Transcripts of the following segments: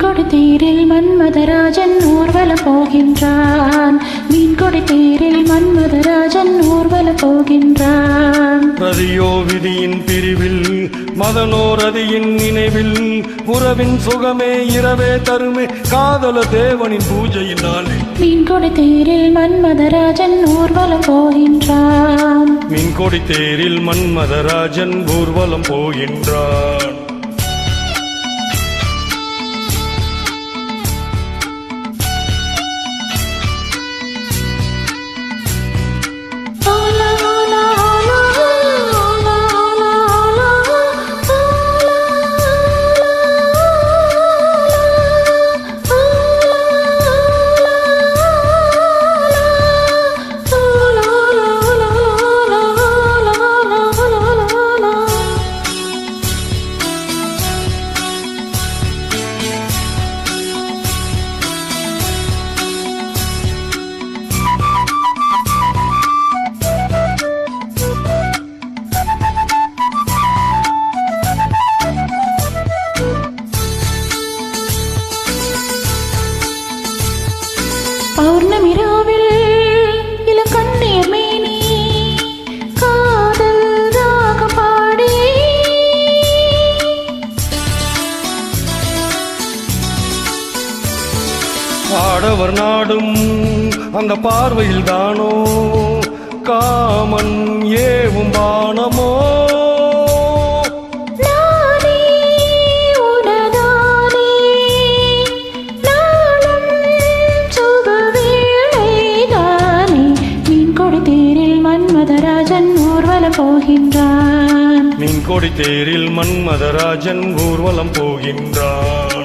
மீன்கொடி தேரில் மன்மதராஜன் ஊர்வலம் போகின்றான். மீன்கொடி தேரில் மன்மதராஜன் ஊர்வலம் போகின்றான். ரதியோ விதியின் பிரிவில் மதனோ ரதியின் நினைவில் உறவின் சுகமே இரவே தருமே காதல தேவனின் பூஜையின் நாளில் மீன்கொடி தேரில் மன்மதராஜன் ஊர்வலம் போகின்றான். மீன்கொடி தேரில் மன்மதராஜன் ஊர்வலம் போகின்றான். பௌர்ணமி ராவில் இளங்கண்ணீர் மேனி காதல் ராகம் பாடி ஆடவர் நாடும் அந்த பார்வையில் தானோ காமன் ஏவும் பானமோ மன்மதராஜன் ஊர்வலம் போகின்றான். மீன்கொடி தேரில் மன்மதராஜன் ஊர்வலம் போகின்றான்.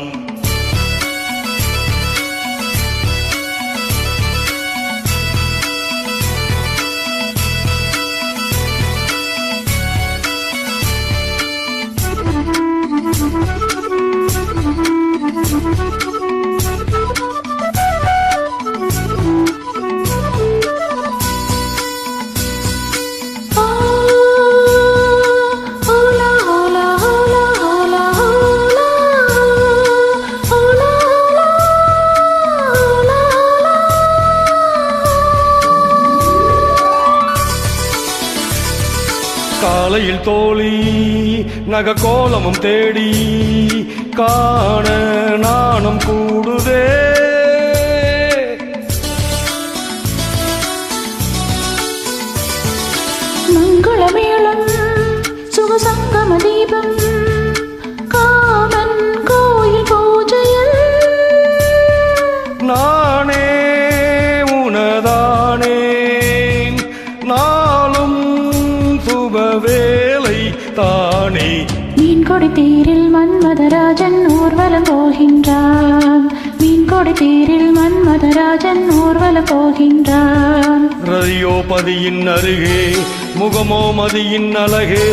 காலையில் தோழி நக கோலமும் தேடி காண நாணம் கூடுதே. மங்களமேளம் சுகசங்கம தீபம் காமன் கோயில் பூஜையில் நானே உனதானே நாளும் சுபவேளை தானே. மீன்கொடி தேரில் மன்மதராஜன் ஊர்வலம் போகின்றான். மீன்கொடி தேரில் மன்மதராஜன் ஊர்வலம் போகின்றான். ரதியோபதியின் அருகே முகமோ மதியின் அழகே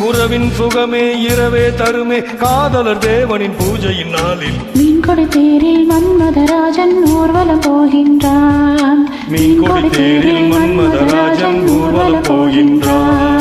உறவின் சுகமே இரவே தருமே காதலர் தேவனின் பூஜையின் நாளில் மீன்கொடி தேரில் மன்மதராஜன் ஊர்வலம் போகின்றான். மீன்கொடி தேரில் மன்மதராஜன் ஊர்வலம் போகின்றான்.